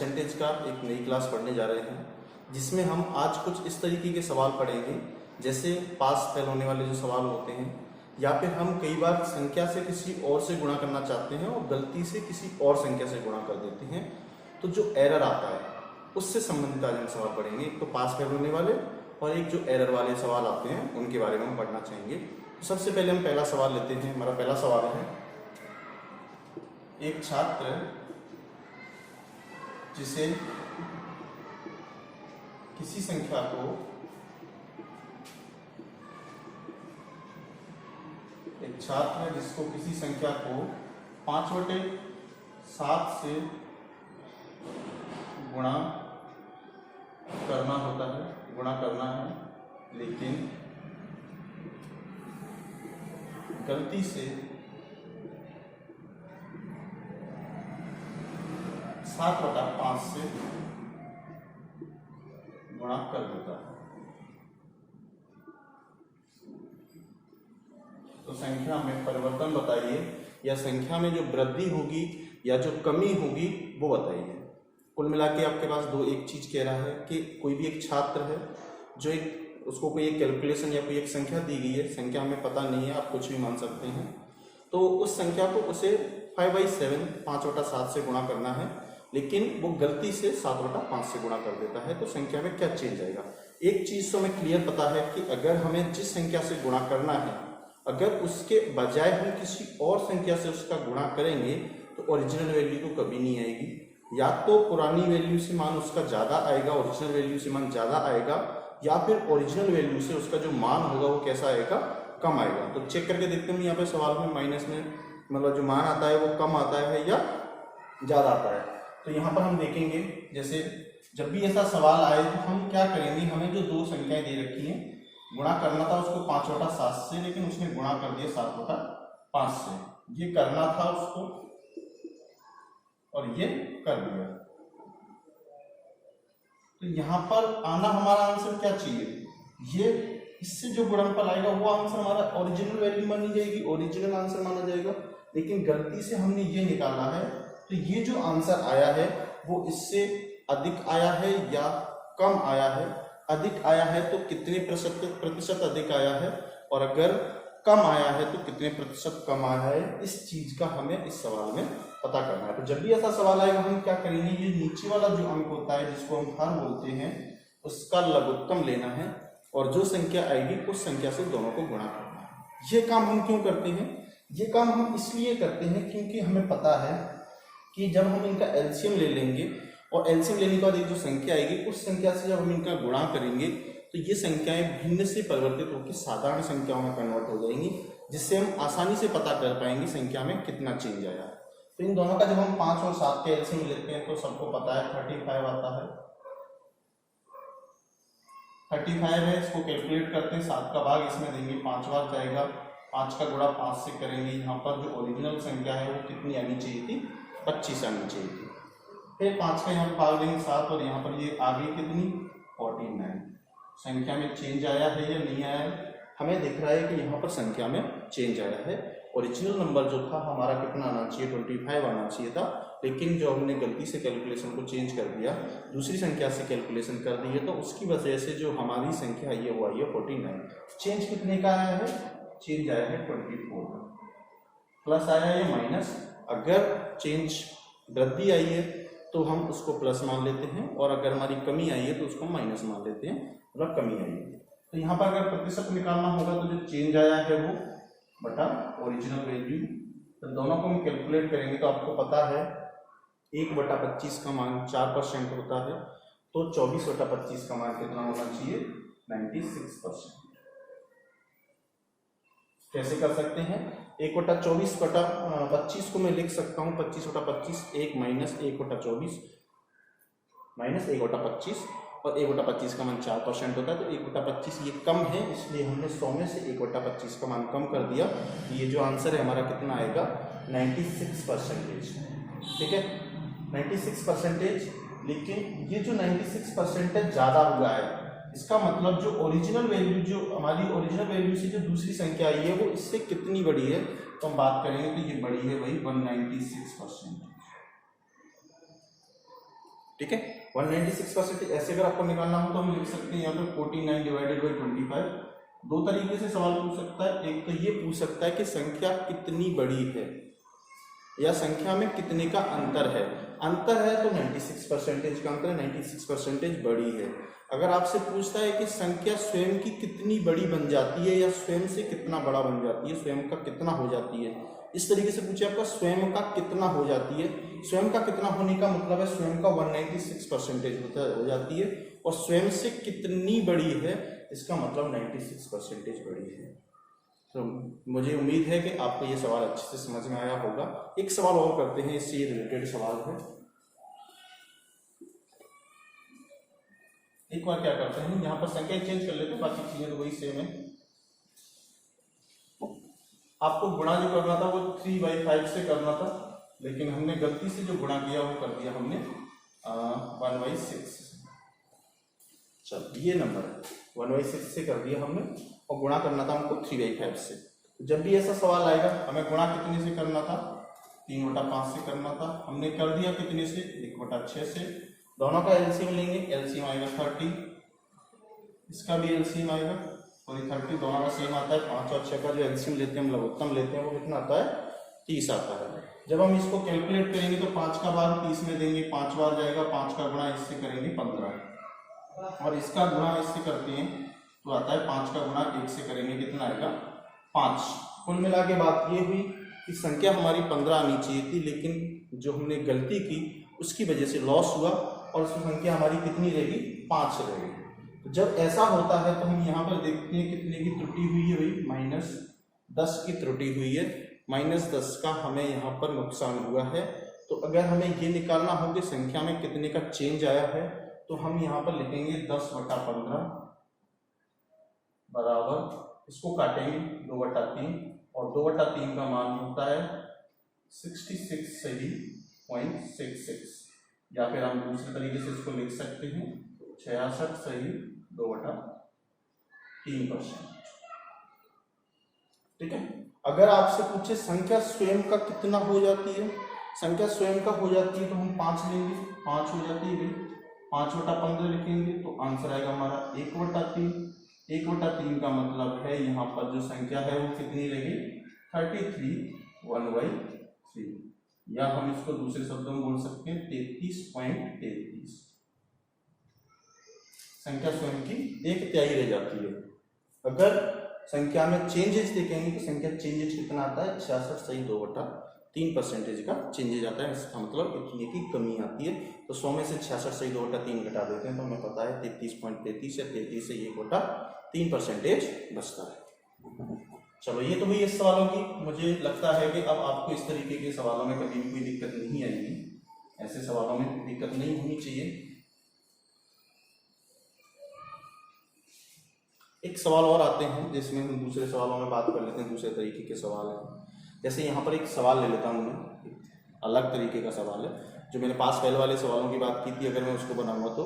Percentage का एक नई क्लास पढ़ने जा रहे हैं, जिसमें हम आज कुछ इस तरीके के सवाल पढ़ेंगे, जैसे पास फेल होने वाले जो सवाल होते हैं, या फिर हम कई बार संख्या से किसी और से गुणा करना चाहते हैं और गलती से किसी और संख्या से गुणा कर देते हैं, तो जो एरर आता है उससे संबंधित आज हम सवाल पढ़ेंगे। एक तो पास फेल होने वाले और एक जो एरर वाले सवाल आते हैं उनके बारे में हम पढ़ना चाहेंगे। तो सबसे पहले हम पहला सवाल लेते हैं। हमारा पहला सवाल है, एक छात्र जिसे किसी संख्या को एक छात्र है जिसको किसी संख्या को 5/7 से गुणा करना है, लेकिन गलती से 7/5 से गुणा कर देता है। तो संख्या में परिवर्तन बताइए, या संख्या में जो वृद्धि होगी या जो कमी होगी वो बताइए। कुल मिला के आपके पास एक चीज कह रहा है कि कोई भी एक छात्र है जो उसको कोई एक कैलकुलेशन या कोई एक संख्या दी गई है, संख्या हमें पता नहीं है, आप कुछ भी मान सकते हैं, तो उस संख्या को उसे 5/7 5/7 से गुणा करना है, लेकिन वो गलती से 7/5 से गुणा कर देता है। तो संख्या में क्या चेंज आएगा? एक चीज तो हमें क्लियर पता है कि अगर हमें जिस संख्या से गुणा करना है, अगर उसके बजाय हम किसी और संख्या से उसका गुणा करेंगे तो ओरिजिनल वैल्यू तो कभी नहीं आएगी। या तो पुरानी वैल्यू से मान उसका ज़्यादा आएगा, ओरिजिनल वैल्यू से मान ज़्यादा आएगा, या फिर ओरिजिनल वैल्यू से उसका जो मान होगा वो कैसा आएगा? कम आएगा। तो चेक करके देखते हैं यहाँ पे सवाल में माइनस में मतलब जो मान आता है वो कम आता है या ज़्यादा आता है। तो यहाँ पर हम देखेंगे, जैसे जब भी ऐसा सवाल आए तो हम क्या करेंगे, हमें जो दो संख्याएं दे रखी हैं, गुणा करना था उसको 5/7 से, लेकिन उसने गुणा कर दिया 7/5 से। ये करना था उसको और ये कर दिया। तो यहाँ पर आना हमारा आंसर क्या चाहिए? ये इससे जो गुणनफल आएगा वो आंसर हमारा ओरिजिनल वैल्यू मानी जाएगी, ओरिजिनल आंसर माना जाएगा। लेकिन गलती से हमने ये निकाला है, तो ये जो आंसर आया है वो इससे अधिक आया है या कम आया है? अधिक आया है तो कितने प्रतिशत अधिक आया है, और अगर कम आया है तो कितने प्रतिशत कम आया है? इस चीज का हमें इस सवाल में पता करना है। तो जब भी ऐसा सवाल आएगा हम क्या करेंगे, ये नीचे वाला जो अंक होता है जिसको हम हर बोलते हैं, उसका लघुत्तम लेना है और जो संख्या आएगी उस संख्या से दोनों को गुणा करना है। ये काम हम क्यों करते हैं? ये काम हम इसलिए करते हैं क्योंकि हमें पता है कि जब हम इनका एलसीएम ले लेंगे और एलसीएम लेने के बाद एक जो संख्या आएगी उस संख्या से जब हम इनका गुणा करेंगे तो ये संख्याएं भिन्न से परिवर्तित होकर साधारण संख्याओं में कन्वर्ट हो जाएंगी, जिससे हम आसानी से पता कर पाएंगे संख्या में कितना चेंज आया। तो इन दोनों का जब हम 5 और 7 के एलसीएम लेते हैं तो सबको पता है 35 आता है। 35 है, इसको कैलकुलेट करते हैं, 7 का भाग इसमें देंगे, 5 बार जाएगा, 5 का गुणा 5 से करेंगे। यहाँ पर जो ओरिजिनल संख्या है वो कितनी आनी चाहिए थी? 25 आनी चाहिए थी। फिर 5 का यहाँ पर भाग देंगे 7, और यहाँ पर ये आ गई कितनी? 49। संख्या में चेंज आया है या नहीं आया है? हमें दिख रहा है कि यहाँ पर संख्या में चेंज आया है। ओरिजिनल नंबर जो था हमारा कितना आना चाहिए? 25 आना चाहिए था, लेकिन जो हमने गलती से कैलकुलेशन को चेंज कर दिया, दूसरी संख्या से कैलकुलेशन कर दी है, तो उसकी वजह से जो हमारी संख्या आई है वो आई है 49। चेंज कितने का आया है? चेंज आया है 24 का। प्लस आया है या माइनस? अगर चेंज वृद्धि आई है तो हम उसको प्लस मान लेते हैं, और अगर हमारी कमी आई है तो उसको माइनस मान लेते हैं, मतलब कमी आई है। तो यहाँ पर अगर प्रतिशत निकालना होगा तो जो चेंज आया है वो बटा ओरिजिनल वैल्यू, तो दोनों को हम कैलकुलेट करेंगे तो आपको पता है 1/25 का मान 4% होता है, तो 24/25 का मान कितना होना चाहिए? 96%। कैसे कर सकते हैं? 1/24/25 को मैं लिख सकता हूँ 25/25, 1 माइनस 1/24 माइनस 1/25, और 1/25 का मान 4% होता है, तो 1/25 ये कम है, इसलिए हमने 100 में से 1/25 का मान कम कर दिया। ये जो आंसर है हमारा कितना आएगा? 96%। ठीक है, 96%। लेकिन ये जो 96% ज़्यादा हुआ है, इसका मतलब जो ओरिजिनल वैल्यू, जो हमारी ओरिजिनल वैल्यू से जो दूसरी संख्या आई है वो इससे कितनी बड़ी है? तो हम बात करेंगे तो ये बड़ी है वही 196%। ठीक है। 196% ऐसे अगर आपको निकालना हो तो हम लिख सकते हैं यहाँ पे 49 डिवाइडेड बाई 25। दो तरीके से सवाल पूछ सकता है, एक तो ये पूछ सकता है कि संख्या कितनी बड़ी है या संख्या में कितने का अंतर है। अंतर है तो 96% का अंतर है, 96% बड़ी है। अगर आपसे पूछता है कि संख्या स्वयं की कितनी बड़ी बन जाती है या स्वयं से कितना बड़ा बन जाती है, स्वयं का कितना हो जाती है, इस तरीके से पूछे आपका स्वयं का कितना हो जाती है। स्वयं का कितना होने का मतलब है स्वयं का 196% हो जाती है, और स्वयं से कितनी बड़ी है इसका मतलब 96% बड़ी है। तो मुझे उम्मीद है कि आपको ये सवाल अच्छे से समझ में आया होगा। एक सवाल और करते हैं, इससे रिलेटेड सवाल है। एक बार क्या करते हैं, यहाँ पर संख्या चेंज कर लेते हैं, बाकी चीजें तो वही सेम है। आपको गुणा जो करना था वो 3/5 से करना था, लेकिन हमने गलती से जो गुणा किया वो कर दिया हमने 1/6। चलो ये नंबर है 1/6 से कर दिया हमने, और गुणा करना था हमको 3/5 से। जब भी ऐसा सवाल आएगा हमें गुणा कितने से करना था, 3/5 से करना था। हमने कर दिया कितने से, 1/6 से। दोनों का एलसीएम लेंगे, एलसीएम आएगा 30, इसका भी एलसीएम आएगा 30, दोनों का सेम आता है। 5 और 6 का जो एलसीएम लेते हैं, लघुत्तम लेते हैं, वो कितना आता है, 30 आता है। जब हम इसको कैलकुलेट करेंगे तो 5 का भाग 30 में देंगे, 5 बार जाएगा, 5 का गुणा इससे करेंगे 15, और इसका गुणा इससे करते हैं तो आता है 5 का गुणा 1 से करेंगे, कितना आएगा, 5। कुल मिला के बात ये हुई कि संख्या हमारी 15 आनी चाहिए थी, लेकिन जो हमने गलती की उसकी वजह से लॉस हुआ, और उसकी संख्या हमारी कितनी रहेगी, 5 रहेगी। तो जब ऐसा होता है तो हम यहाँ पर देखते हैं कितने की त्रुटि हुई है भाई, -10 की त्रुटि हुई है। -10 का हमें यहाँ पर नुकसान हुआ है। तो अगर हमें ये निकालना हो कि संख्या में कितने का चेंज आया है, तो हम यहाँ पर लिखेंगे 10/15 बराबर, इसको काटेंगे 2/3, और 2/3 का मान होता है 66 सही 0.66, या फिर हम दूसरे तरीके से इसको लिख सकते हैं 66 सही 2/3%। ठीक है। अगर आपसे पूछे संख्या स्वयं का कितना हो जाती है, संख्या स्वयं का हो जाती है तो हम 5 लेंगे, 5 हो जाती है भाई, 5/15 लिखेंगे तो आंसर आएगा हमारा 1/3। 1/3 का मतलब है यहाँ पर जो संख्या है वो कितनी रहेगी, 33, 1/3, या हम इसको दूसरे शब्दों में बोल सकते हैं 33.33। संख्या स्वयं की 1/3 रह जाती है। अगर संख्या में चेंजेस देखेंगे तो संख्या चेंजेस कितना आता है, 66 सही 2/3% का चेंजेज आता है। इसका मतलब इतनी की कमी आती है। तो 100 में से 66 सही 2/3 घटा देते हैं तो हमें पता है 33.33 या 33 से 1/3% बचता है। चलो ये तो हुई इस सवालों की। मुझे लगता है कि अब आपको इस तरीके के सवालों में कभी भी कोई दिक्कत नहीं आएगी, ऐसे सवालों में दिक्कत नहीं होनी चाहिए। एक सवाल और आते हैं जिसमें हम दूसरे सवालों में बात कर लेते हैं, दूसरे तरीके के सवाल हैं। जैसे यहाँ पर एक सवाल ले लेता हूँ मैं, अलग तरीके का सवाल है जो मैंने पास पहले वाले सवालों की बात की थी, अगर मैं उसको बनाऊंगा तो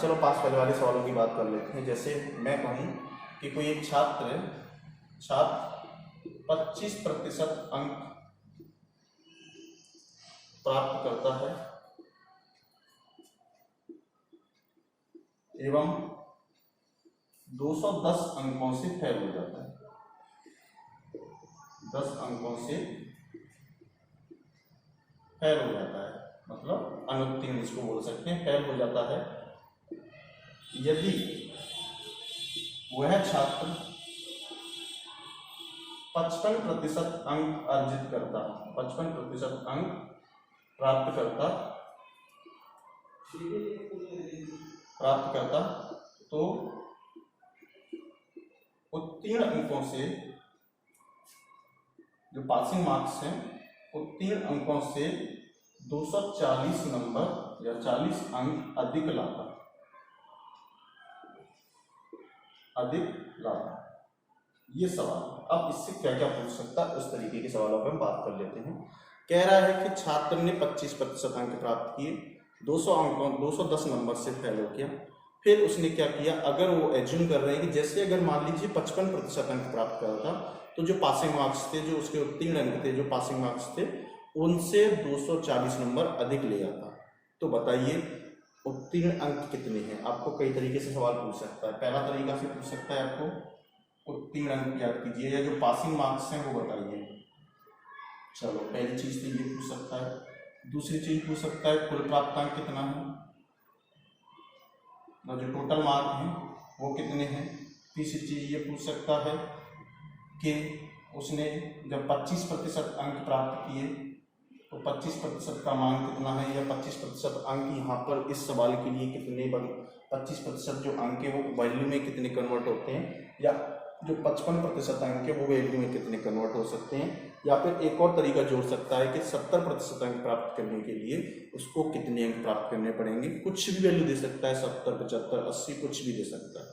चलो पास पहले वाले सवालों की बात कर लेते हैं। जैसे मैं कहूँ कि कोई एक छात्र 25% अंक प्राप्त करता है एवं 210 अंकों से फेल हो जाता है, 10 अंकों से फेल हो जाता है, मतलब अनुत्तीर्ण इसको बोल सकते हैं, फेल हो जाता है। यदि वह छात्र 55% अंक अर्जित करता, 55% अंक प्राप्त करता तो उत्तीर्ण अंकों से, जो पासिंग मार्क्स हैं, उत्तीर्ण अंकों से 240 नंबर या 40 अंक अधिक लाता। ये सवाल। अब इससे क्या क्या पूछ सकता है, उस तरीके के सवालों पर हम बात कर लेते हैं। कह रहा है कि छात्र ने 25% अंक प्राप्त किए, 210 नंबर से फेल हो गया। फिर उसने क्या किया, अगर वो एज्यूम कर रहे हैं कि जैसे अगर मान लीजिए 55% अंक प्राप्त करा था, तो जो पासिंग मार्क्स थे, जो उसके उत्तीर्ण अंक थे, जो पासिंग मार्क्स थे, उनसे 240 नंबर अधिक ले आता। तो बताइए उत्तीर्ण अंक कितने हैं। आपको कई तरीके से सवाल पूछ सकता है। पहला तरीका से पूछ सकता है आपको उत्तीर्ण अंक याद कीजिए या जो पासिंग मार्क्स हैं वो बताइए। चलो पहली चीज तो ये पूछ सकता है। दूसरी चीज पूछ सकता है कुल प्राप्तांक कितना है, जो टोटल मार्क हैं वो कितने हैं। तीसरी चीज ये पूछ सकता है कि उसने जब 25% अंक प्राप्त किए तो 25% का मान कितना है, या 25% अंक यहाँ पर इस सवाल के लिए कितने 25% जो अंक है वो वैल्यू में कितने कन्वर्ट होते हैं, या जो 55% अंक है वो वैल्यू में कितने कन्वर्ट हो सकते हैं। या फिर एक और तरीका जोड़ सकता है कि 70% अंक प्राप्त करने के लिए उसको कितने अंक प्राप्त करने पड़ेंगे। कुछ भी वैल्यू दे सकता है, 70, 75, 80 कुछ भी दे सकता है।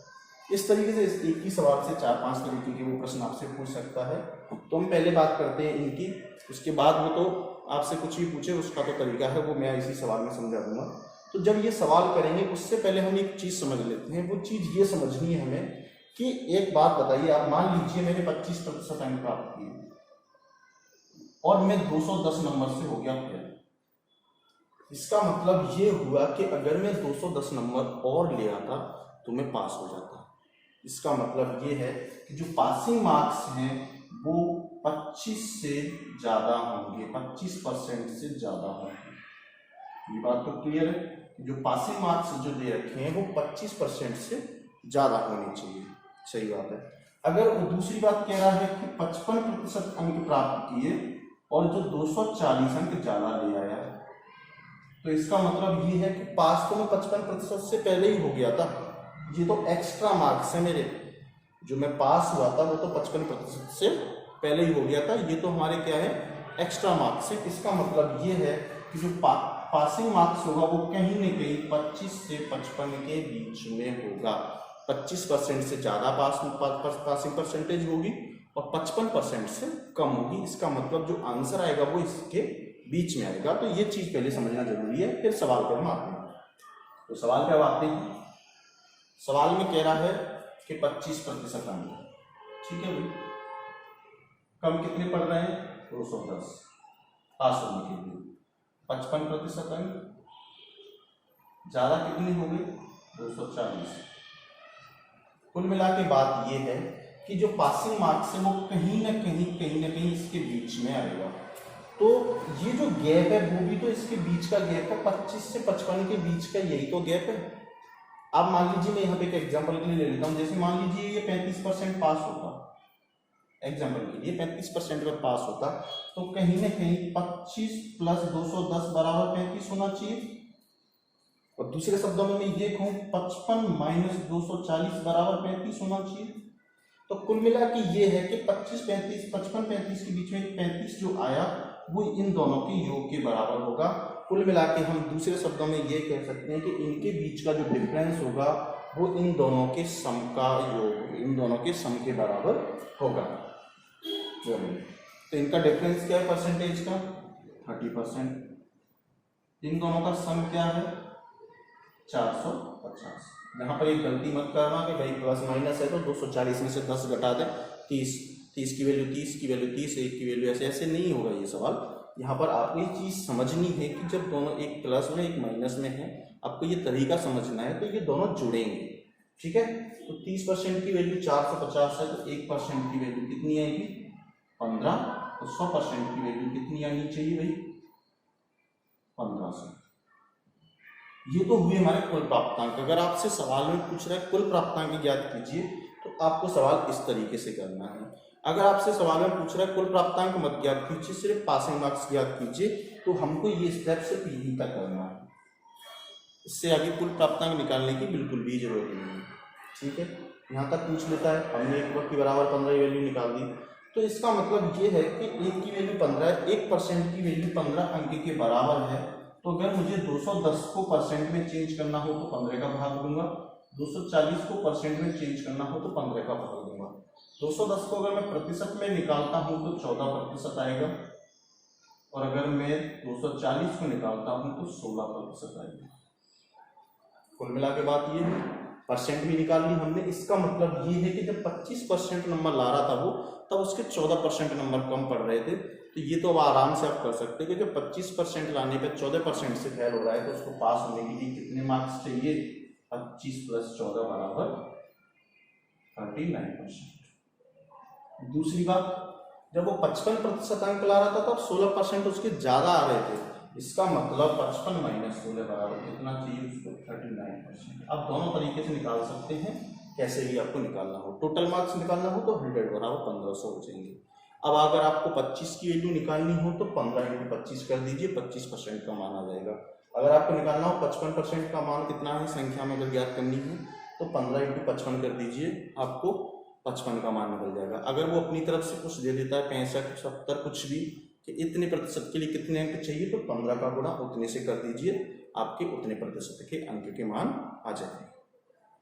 इस तरीके से इस एक ही सवाल से 4-5 तरीके के वो प्रश्न आपसे पूछ सकता है। तो हम पहले बात करते हैं इनकी, उसके बाद वो तो आपसे कुछ भी पूछे उसका तो तरीका है वो मैं इसी सवाल में समझा दूंगा। तो जब ये सवाल करेंगे उससे पहले हम एक चीज़ समझ लेते हैं। वो चीज़ ये समझनी है हमें कि एक बात बताइए, आप मान लीजिए मैंने 25% अंक प्राप्त किए और मैं 210 नंबर से हो गया फेल। इसका मतलब ये हुआ कि अगर मैं 210 नंबर और ले आता तो मैं पास हो जाता। इसका मतलब ये है कि जो पासिंग मार्क्स हैं वो 25 से ज़्यादा होंगे, 25% से ज़्यादा होंगे। ये बात तो क्लियर है। जो पासिंग मार्क्स जो दे रखे हैं वो 25% से ज़्यादा होने चाहिए। सही बात है। अगर वो दूसरी बात कह रहा है कि 55% अंक प्राप्त किए और जो 240 अंक ज़्यादा ले आया, तो इसका मतलब ये है कि पास तो मैं 55% से पहले ही हो गया था। ये तो एक्स्ट्रा मार्क्स है मेरे, जो मैं पास हुआ था वो तो 55% से पहले ही हो गया था। ये तो हमारे क्या है, एक्स्ट्रा मार्क्स है। इसका मतलब ये है कि जो पासिंग मार्क्स होगा वो कहीं न कहीं 25 से 55 के बीच में होगा। 25% से ज़्यादा पासिंग परसेंटेज होगी और 55% से कम होगी। इसका मतलब जो आंसर आएगा वो इसके बीच में आएगा। तो ये चीज़ पहले समझना जरूरी है, फिर सवाल पर हम आते हैं। तो सवाल पे आते हैं। सवाल में कह रहा है कि 25% अंक, ठीक है भाई। कम कितने पड़ रहे हैं, 210 पास होने के लिए। 55% अंक ज़्यादा कितने हो गए, 240। कुल मिला के बात ये है कि जो पासिंग मार्क्स है वो कहीं ना कहीं इसके बीच में आएगा। तो ये जो गैप है वो भी तो इसके बीच का गैप है, 25 से 55 के बीच का यही तो गैप है। अब मान लीजिए मैं यहाँ पे एक एग्जांपल के लिए ले लेता हूँ। जैसे मान लीजिए ये 35% पास होता, एग्जांपल के लिए 35% अगर पास होता तो कहीं ना कहीं 25 + 210 बराबर 35 होना चाहिए। और दूसरे शब्दों में मैं ये कहूँ 55 - 240 बराबर 35 होना चाहिए। तो कुल मिला के ये है कि 55 35 के बीच में 35 जो आया वो इन दोनों के योग के बराबर होगा। कुल मिला के हम दूसरे शब्दों में ये कह सकते हैं कि इनके बीच का जो डिफरेंस होगा वो इन दोनों के सम का योग, इन दोनों के सम के बराबर होगा। तो इनका डिफरेंस क्या है परसेंटेज का, 30%। इन दोनों का सम क्या है, 450। यहाँ पर एक गलती मत करना कि भाई प्लस माइनस है तो 240 में से 10 घटा दें, 30 की वैल्यू 30, की वैल्यू 30, 1 की वैल्यू ऐसे नहीं होगा ये सवाल। यहाँ पर आपको ये चीज़ समझनी है कि जब दोनों एक प्लस में एक माइनस में है, आपको ये तरीका समझना है। तो ये दोनों जुड़ेंगे, ठीक है। तो 30% की वैल्यू 450 है तो 1% की वैल्यू कितनी आएगी, 15। तो 100% की वैल्यू कितनी आनी चाहिए भाई, 1500। ये तो हुए हमारे कुल प्राप्तांक। अगर आपसे सवाल में पूछ रहा है कुल प्राप्तांक ज्ञात कीजिए तो आपको सवाल इस तरीके से करना है। अगर आपसे सवाल में पूछ रहा है कुल प्राप्तांक मत ज्ञात कीजिए, सिर्फ पासिंग मार्क्स ज्ञात कीजिए, तो हमको ये स्टेप सिर्फ यहीं तक करना है। इससे आगे कुल प्राप्तांक निकालने की बिल्कुल भी जरूरत नहीं है, ठीक है। यहाँ तक पूछ लेता है, हमने 1 के बराबर 15 वैल्यू निकाल दी। तो इसका मतलब ये है कि 1 की वैल्यू 15 है, 1% की वैल्यू 15 अंक के बराबर है। तो अगर मुझे 210 को परसेंट में चेंज करना हो तो 15 का भाग दूंगा, 240 को परसेंट में चेंज करना हो तो 15 का भाग दूंगा। 210 को अगर मैं प्रतिशत में निकालता हूं तो 14% आएगा, और अगर मैं 240 को निकालता हूं तो 16% आएगा। कुल मिला के बात ये परसेंट भी निकाल ली हमने। इसका मतलब ये है कि जब 25% नंबर ला रहा था वो, तब उसके 14% नंबर कम पड़ रहे थे। तो ये तो अब आराम से आप कर सकते हो कि जब 25% लाने पे 14% से फेल हो रहा है तो उसको पास होने के लिए कितने मार्क्स चाहिए? 25 + 14 बराबर 39%। दूसरी बात, जब वो 55% अंक ला रहा था तब 16% उसके ज्यादा आ रहे थे, इसका मतलब 55 - 16 बराबर कितना चाहिए उसको? 39%। आप दोनों तरीके से निकाल सकते हैं, कैसे भी आपको निकालना हो। टोटल मार्क्स निकालना हो तो 100 बराबर 1500 हो जाएंगे। अब अगर आपको 25 की वैल्यू निकालनी हो तो 15 × 25 कर दीजिए, 25% का मान आ जाएगा। अगर आपको निकालना हो 55% का मान कितना है संख्या में अगर ज्ञात करनी है तो 15 × 55 कर दीजिए, आपको 55 का मान निकल जाएगा। अगर वो अपनी तरफ से कुछ दे देता है 65, 70 कुछ भी कि इतने प्रतिशत के लिए कितने अंक चाहिए, तो 15 का गुणा उतने से कर दीजिए, आपके उतने प्रतिशत के अंक के मान आ जाएंगे।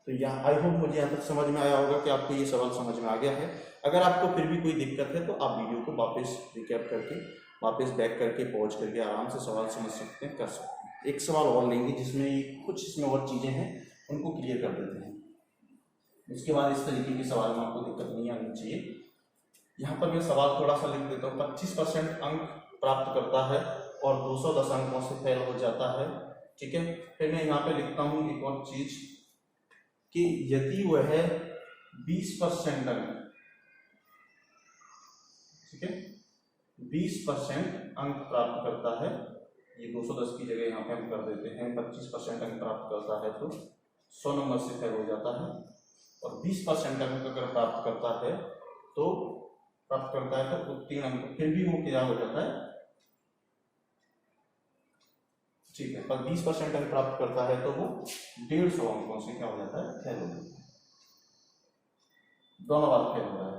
तो यहाँ आई होप मुझे यहाँ तक समझ में आया होगा कि आपको ये सवाल समझ में आ गया है। अगर आपको फिर भी कोई दिक्कत है तो आप वीडियो को वापस रिकैप करके, वापस बैक करके, पॉज करके आराम से सवाल समझ सकते हैं, कर सकते हैं। एक सवाल और लेंगे जिसमें कुछ इसमें और चीज़ें हैं, उनको क्लियर कर देते हैं। उसके बाद इस तरीके के सवाल में आपको दिक्कत नहीं आनी चाहिए। यहाँ पर मैं सवाल थोड़ा सा लिख देता हूँ। 25% अंक प्राप्त करता है और 210 अंकों से फेल हो जाता है, ठीक है। फिर मैं यहाँ पे लिखता हूँ एक और चीज कि यदि वह 20% अंक, ठीक है, 20% अंक प्राप्त करता है, ये 210 की जगह यहाँ पे हम कर देते हैं 25% अंक प्राप्त करता है तो 100 नंबर से फेल हो जाता है, और 20% अंक अगर प्राप्त करता है तो उत्तीर्ण अंक, फिर भी वो क्या हो जाता है, ठीक है, पर 20% अंक प्राप्त करता है तो वो 150 अंकों से क्या हो जाता है, फेल हो जाता है। दोनों बार फेल हो रहा है।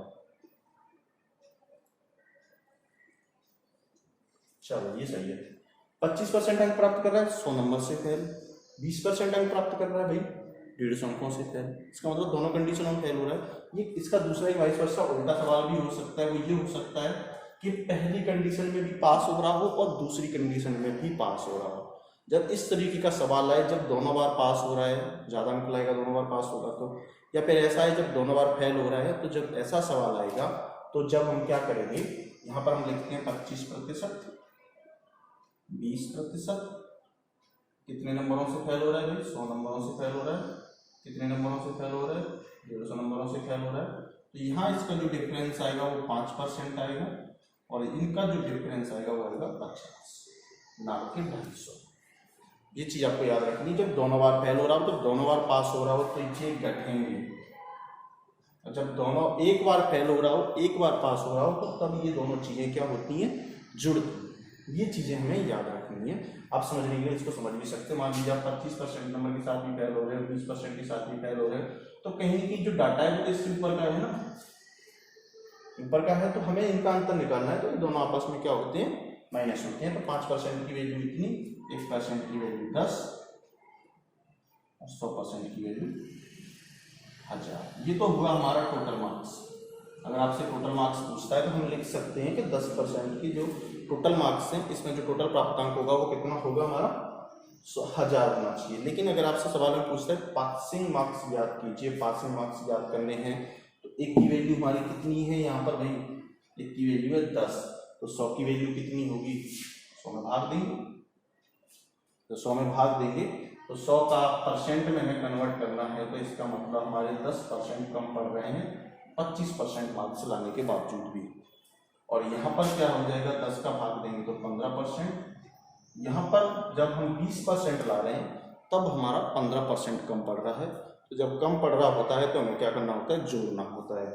चलो ये सही है। 25% अंक प्राप्त कर रहा है 100 नंबर से फेल, 20% अंक प्राप्त कर रहा है भाई 150 अंकों से फेल। इसका मतलब दोनों कंडीशनों में फेल हो रहा है। ये इसका दूसरा ही वाइस वर्सा उल्टा सवाल भी हो सकता है। वो ये हो सकता है कि पहली कंडीशन में भी पास हो रहा हो और दूसरी कंडीशन में भी पास हो रहा हो। जब इस तरीके का सवाल आए, जब दोनों बार पास हो रहा है, ज्यादा अंक लाएगा दोनों बार पास होगा तो, या फिर ऐसा है जब दोनों बार फेल हो रहा है, तो जब ऐसा सवाल आएगा तो जब हम क्या करेंगे, यहाँ पर हम लिखते हैं 25%, 20%, कितने नंबरों से फेल हो रहा है भाई, 100 नंबरों से फेल हो रहा है, कितने नंबरों से फेल हो रहा है, 150 नंबरों से फेल हो रहा है। तो यहाँ इसका जो डिफरेंस आएगा वो 5% आएगा, और इनका जो डिफरेंस आएगा वो आएगा 50, ना कि 250। ये चीज आपको याद रखनी, जब दोनों बार फेल हो रहा हो तो दोनों बार पास हो रहा हो तो ये घटेंगे, और जब दोनों एक बार फेल हो रहा हो एक बार पास हो रहा हो तो तब ये दोनों चीजें क्या होती हैं, जुड़ती। ये चीजें हमें याद रखनी है। आप समझने के लिए इसको समझ भी सकते हैं। मान लीजिए आप 25% नंबर के साथ भी फेल हो रहे हो, 20% के साथ भी फेल हो रहे हो, तो कहीं की जो डाटा है वो इससे ऊपर का है ना, ऊपर का है, तो हमें इनका अंतर निकालना है। तो ये दोनों आपस में क्या होते हैं, माइनस होते हैं। तो 5% की वैल्यू इतनी, 1% की वैल्यू 10, और 100% की वैल्यू 1000। ये तो हुआ हमारा टोटल मार्क्स। अगर आपसे टोटल मार्क्स पूछता है तो हम लिख सकते हैं कि 10% की जो टोटल मार्क्स हैं, इसमें जो टोटल प्राप्तांक होगा वो कितना होगा हमारा, 1000 होना चाहिए। लेकिन अगर आपसे सवाल में पूछता है पासिंग मार्क्स याद कीजिए, पासिंग मार्क्स याद करने हैं, तो एक की वैल्यू हमारी कितनी है यहाँ पर भाई, एक की वैल्यू है 10, तो 100 की वैल्यू कितनी होगी, 100 में भाग देंगे, तो 100 में भाग देंगे तो 100 का परसेंट में हमें कन्वर्ट करना है, तो इसका मतलब हमारे 10% कम पड़ रहे हैं 25% मार्क्स लाने के बावजूद भी। और यहाँ पर क्या हो जाएगा, 10 का भाग देंगे तो 15%। यहाँ पर जब हम 20% ला रहे हैं तब हमारा 15% कम पड़ रहा है। तो जब कम पड़ रहा होता है तो हमें क्या करना होता है, जोड़ना होता है।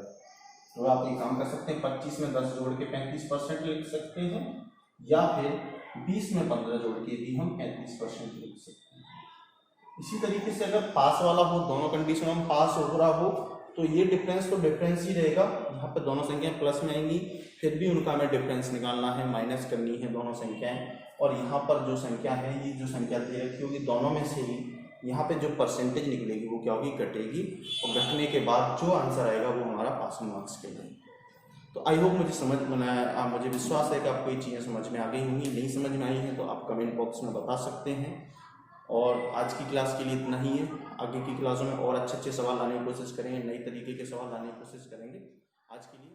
तो आप ये काम कर सकते हैं, 25 में 10 जोड़ के 35% लिख सकते हैं, या फिर 20 में 15 जोड़ के भी हम 35% लिख सकते हैं। इसी तरीके से अगर पास वाला हो, दोनों कंडीशन में पास हो रहा हो, तो ये डिफरेंस तो डिफरेंस ही रहेगा। यहाँ पे दोनों संख्याएं प्लस में आएंगी, फिर भी उनका हमें डिफरेंस निकालना है, माइनस करनी है दोनों संख्याएं। और यहाँ पर जो संख्या है, ये जो संख्या दे रखी होगी दोनों में से ही यहाँ पे जो परसेंटेज निकलेगी वो क्या होगी, घटेगी, और घटने के बाद जो आंसर आएगा वो हमारा पासिंग मार्क्स के लिए। तो आई होप मुझे समझ में आया, मुझे विश्वास है कि आपको ये चीज़ें समझ में आ गई होंगी। नहीं समझ में आई हैं तो आप कमेंट बॉक्स में बता सकते हैं। और आज की क्लास के लिए इतना ही है। आगे की क्लासों में और अच्छे अच्छे सवाल लाने की कोशिश करेंगे, नई तरीके के सवाल लाने की कोशिश करेंगे। आज के लिए